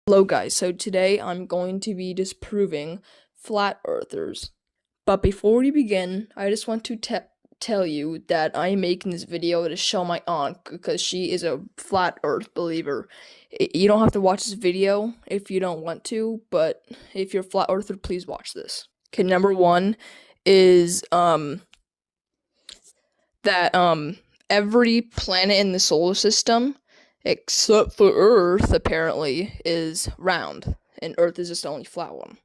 Hello guys, so today I'm going to be disproving flat earthers. But before we begin, I just want to tell you that I'm making this video to show my aunt because she is a flat earth believer. You don't have to watch this video if you don't want to, but if you're a flat earther, please watch this. Okay, number one is that every planet in the solar system except for Earth, apparently, is round, and Earth is just the only flat one.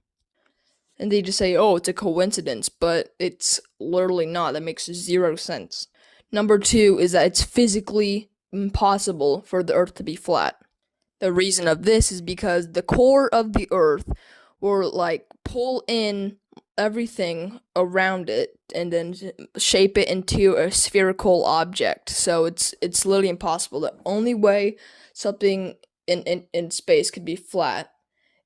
And they just say, oh, it's a coincidence, but it's literally not. That makes zero sense. Number two is that it's physically impossible for the Earth to be flat. The reason of this is because the core of the Earth will, pull in everything around it and then shape it into a spherical object. So it's literally impossible. The only way something in space could be flat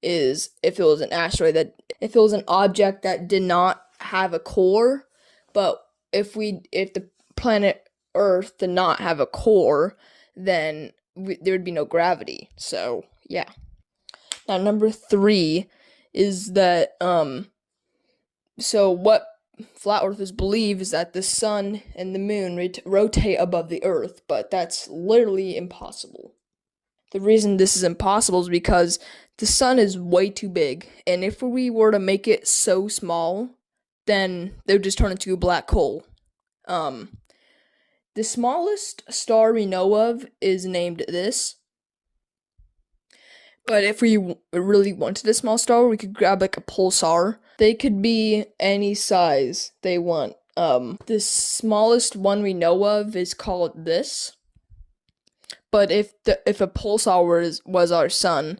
is if it was an if it was an object that did not have a core. But if the planet Earth did not have a core, then there would be no gravity. So yeah. Now number three is that so what flat earthers believe is that the sun and the moon rotate above the earth, but that's literally impossible. The reason this is impossible is because the sun is way too big, and if we were to make it so small, then they would just turn into a black hole. The smallest star we know of is named this. But if we really wanted a small star, we could grab like a pulsar. They could be any size they want. The smallest one we know of is called this. But if a pulsar was our sun,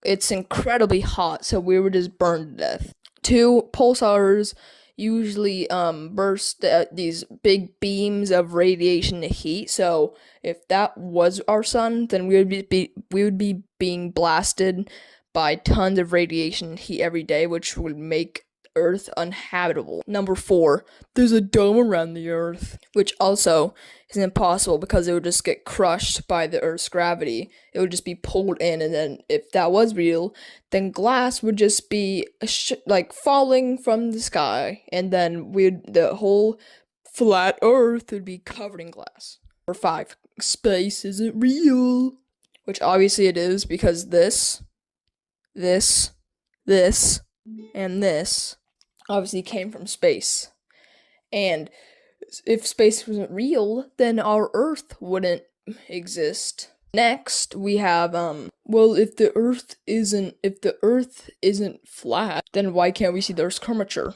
it's incredibly hot, so we would just burn to death. Two pulsars usually burst these big beams of radiation and heat. So if that was our sun, then we would be being blasted by tons of radiation and heat every day, which would make Earth uninhabitable. Number four, there's a dome around the Earth, which also is impossible because it would just get crushed by the Earth's gravity. It would just be pulled in, and then if that was real, then glass would just be falling from the sky, and then the whole flat Earth would be covered in glass. Number five, space isn't real, which obviously it is because this, and this obviously came from space. And if space wasn't real, then our Earth wouldn't exist. Next, we have if the Earth isn't flat, then why can't we see the Earth's curvature?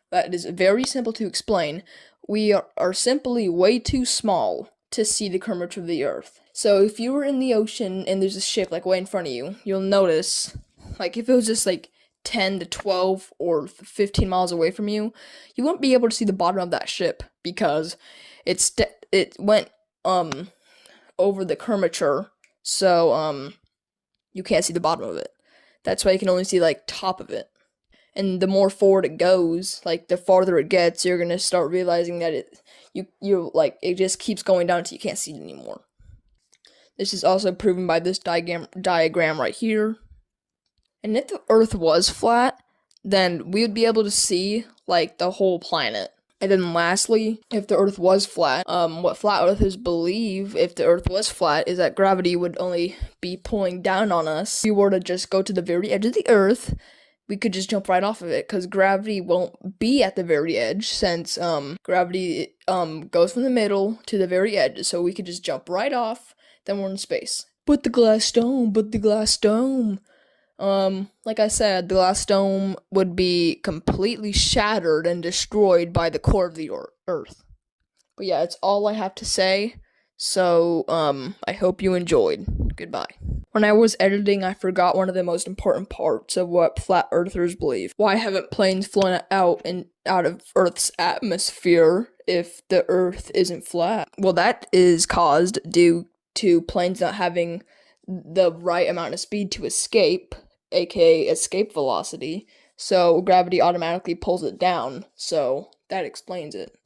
That is very simple to explain. We are simply way too small to see the curvature of the Earth. So if you were in the ocean and there's a ship way in front of you, you'll notice if it was just 10 to 12 or 15 miles away from you, you won't be able to see the bottom of that ship because it went over the curvature, so you can't see the bottom of it. That's why you can only see top of it. And the more forward it goes, the farther it gets, you're gonna start realizing that it just keeps going down until you can't see it anymore. This is also proven by this diagram right here. And if the Earth was flat, then we would be able to see the whole planet. And then lastly, if the Earth was flat, what flat earthers believe if the Earth was flat is that gravity would only be pulling down on us. If we were to just go to the very edge of the Earth, we could just jump right off of it because gravity won't be at the very edge since gravity goes from the middle to the very edge. So we could just jump right off, then we're in space. But the glass dome. Like I said, the glass dome would be completely shattered and destroyed by the core of the Earth. But yeah, it's all I have to say. So, I hope you enjoyed. Goodbye. When I was editing, I forgot one of the most important parts of what flat earthers believe. Why haven't planes flown out of Earth's atmosphere if the Earth isn't flat? Well, that is caused due to planes not having the right amount of speed to escape, aka escape velocity, so gravity automatically pulls it down, so that explains it.